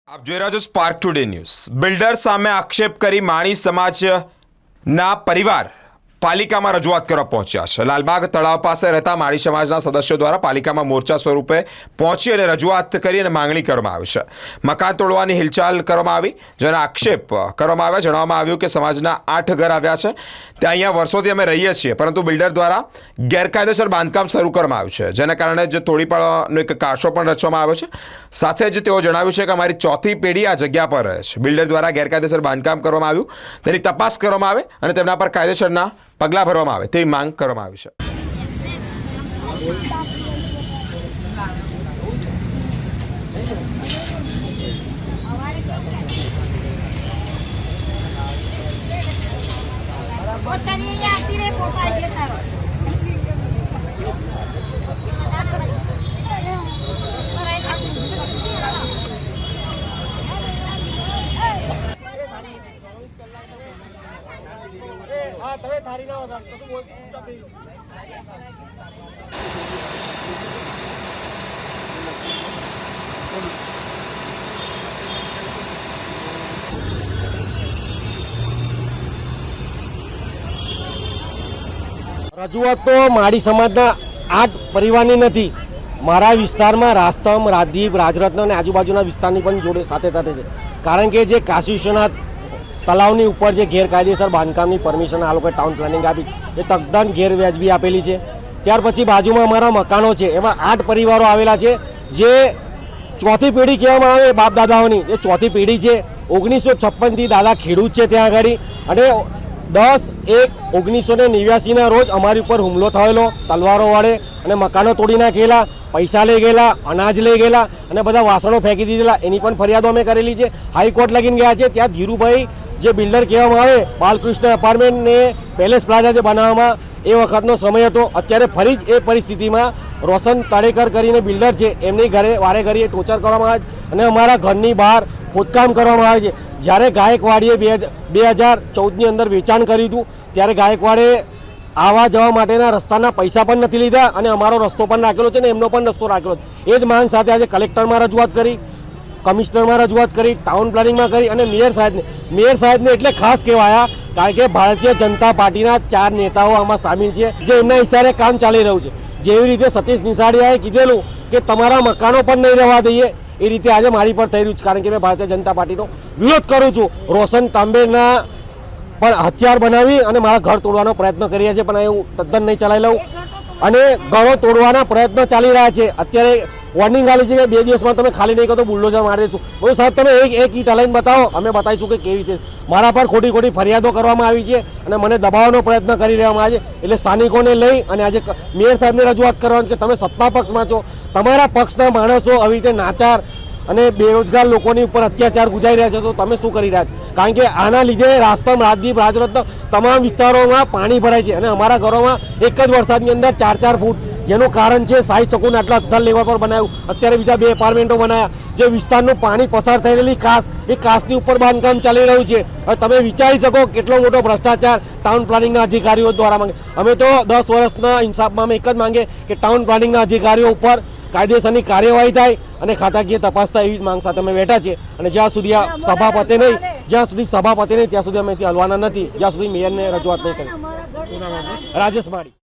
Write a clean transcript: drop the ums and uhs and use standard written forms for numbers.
આપ જોઈ રહ્યા છો સ્પાર્ક ટુડે ન્યૂઝ। બિલ્ડર સામે આક્ષેપ કરી માણી સમાજના પરિવાર પાલિકામાં રજૂઆત કરવા પહોંચ્યા છે। લાલબાગ તળાવ પાસે રહેતા માળી સમાજના સદસ્યો દ્વારા પાલિકામાં મોરચા સ્વરૂપે પહોંચી અને રજૂઆત કરી અને માંગણી કરવામાં આવી છે। મકાન તોડવાની હિલચાલ કરવામાં આવી, જેનો આક્ષેપ કરવામાં આવ્યો। જણાવવામાં આવ્યું કે સમાજના 8 ઘર આવ્યા છે, ત્યાં અહીંયા વર્ષોથી અમે રહીએ છીએ, પરંતુ બિલ્ડર દ્વારા ગેરકાયદેસર બાંધકામ શરૂ કરવામાં આવ્યું છે, જેના કારણે જે તોડી પાડવાનો એક કારસો પણ રચવામાં આવ્યો છે। સાથે જ તેઓ જણાવ્યું છે કે અમારી ચોથી પેઢી આ જગ્યા પર રહે છે। બિલ્ડર દ્વારા ગેરકાયદેસર બાંધકામ કરવામાં આવ્યું, તેની તપાસ કરવામાં આવે અને તેમના પર કાયદેસરના પગલાં ભરવામાં આવે તેવી માંગ કરવામાં આવી છે। રજૂઆત તો માળી સમાજના 8 પરિવારની નથી, મારા વિસ્તારમાં રાસ્તમ, રાજદીપ, રાજરત્ન અને આજુબાજુના વિસ્તારની પણ જોડે સાથે સાથે છે। કારણ કે જે કાશી વિશ્વનાથ તળાવની ઉપર જે ગેરકાયદેસર બાંધકામની પરમિશન આ લોકોએ ટાઉન પ્લાનિંગ આપી એ તદ્દન ગેરવ્યાજબી આપેલી છે। ત્યાર પછી બાજુમાં અમારા મકાનો છે, એમાં 8 પરિવારો આવેલા છે, જે ચોથી પેઢી કહેવામાં આવે બાપ દાદાઓની, એ ચોથી પેઢી છે। 1956થી દાદા ખેડૂત છે ત્યાં આગળ, અને 10/1/1989ના રોજ અમારી ઉપર હુમલો થયેલો તલવારો વડે, અને મકાનો તોડી નાખેલા, પૈસા લઈ ગયેલા, અનાજ લઈ ગયેલા અને બધા વાસણો ફેંકી દીધેલા। એની પણ ફરિયાદો અમે કરેલી છે, હાઈકોર્ટ લગીને ગયા છે। ત્યાં ધીરુભાઈ જે બિલ્ડર કહેવામાં આવે, બાલકૃષ્ણ એપાર્ટમેન્ટને પેલેસ પ્લાઝા જે બનાવવામાં એ વખતનો સમય હતો। અત્યારે ફરી જ એ પરિસ્થિતિમાં રોશન તળેકર કરીને બિલ્ડર છે, એમની ઘરે વારે ઘડીએ ટોર્ચર કરવામાં આવે છે અને અમારા ઘરની બહાર ખોદકામ કરવામાં આવે છે। જ્યારે ગાયકવાડીએ 2014ની અંદર વેચાણ કર્યું હતું, ત્યારે ગાયકવાડે આવવા જવા માટેના રસ્તાના પૈસા પણ નથી લીધા અને અમારો રસ્તો પણ રાખેલો છે ને એમનો પણ રસ્તો રાખેલો છે। એ જ માંગ સાથે આજે કલેક્ટરમાં રજૂઆત કરી, કમિશનરમાં રજૂઆત કરી, ટાઉન પ્લાનિંગમાં કરી અને મેયર સાહેબને એટલે ખાસ કહેવાયા, કારણ કે ભારતીય જનતા પાર્ટીના 4 નેતાઓ આમાં સામેલ છે, જે એમના ઇશારે કામ ચાલી રહ્યું છે। જેવી રીતે સતીશ નિશાળિયાએ કીધેલું કે તમારા મકાનો પણ નહીં રહેવા દઈએ, એ રીતે આજે મારી પર થઈ રહ્યું છે। કારણ કે મેં ભારતીય જનતા પાર્ટીનો વિરોધ કરું છું। રોશન તાંબેના પણ હથિયાર બનાવી અને મારા ઘર તોડવાનો પ્રયત્ન કરી રહ્યા છે, પણ હું તદ્દન નહીં ચલાવી લઉં અને ઘરો તોડવાના પ્રયત્ન ચાલી રહ્યા છે। અત્યારે વોર્નિંગ આલી છે કે 2 દિવસમાં તમે ખાલી નહીં કરો તો બુલડોઝર મારી દઈશું। હું સાહેબ તમે એક ઈટ હલાઈને બતાવો, અમે બતાવીશું કે કેવી રીતે મારા પર ખોટી ફરિયાદો કરવામાં આવી છે અને મને દબાવવાનો પ્રયત્ન કરી રહેવામાં આવે છે। એટલે સ્થાનિકોને લઈ અને આજે મેયર સાહેબને રજૂઆત કરવાની કે તમે સત્તા પક્ષમાં છો, તમારા પક્ષના માણસો આવી રીતે નાચાર અને બેરોજગાર લોકોની ઉપર અત્યાચાર ગુજારી રહ્યા છે, તો તમે શું કરી રહ્યા છો? કારણ કે આના લીધે રાસ્તમ, રાજદીપ, રાજરત્ન તમામ વિસ્તારોમાં પાણી ભરાય છે અને અમારા ઘરોમાં એક જ વરસાદની અંદર 4-4 ફૂટ, જેનું કારણ છે 60 શકુન આટલા અદ્ધર લેવલ પર બનાવ્યું, અત્યારે બીજા 2 એપાર્ટમેન્ટો બનાવ્યા। જે વિસ્તારનું પાણી પસાર થઈ રહેલી કાસ, એ કાસની ઉપર બાંધકામ ચાલી રહ્યું છે। હવે તમે વિચારી શકો કેટલો મોટો ભ્રષ્ટાચાર ટાઉન પ્લાનિંગના અધિકારીઓ દ્વારા માંગે। અમે તો 10 વર્ષના ઇન્સાફમાં અમે એક જ માંગે કે ટાઉન પ્લાનિંગના અધિકારીઓ ઉપર કાયદેસરની કાર્યવાહી થાય અને ખાતાકીય તપાસ થાય, એવી માંગ સાથે અમે બેઠા છીએ। અને જ્યાં સુધી આ સભા પતે નહીં, ત્યાં સુધી અમે હલવાના નથી, જ્યાં સુધી મેયરને રજૂઆત નહીં કરી। રાજેશ માળી।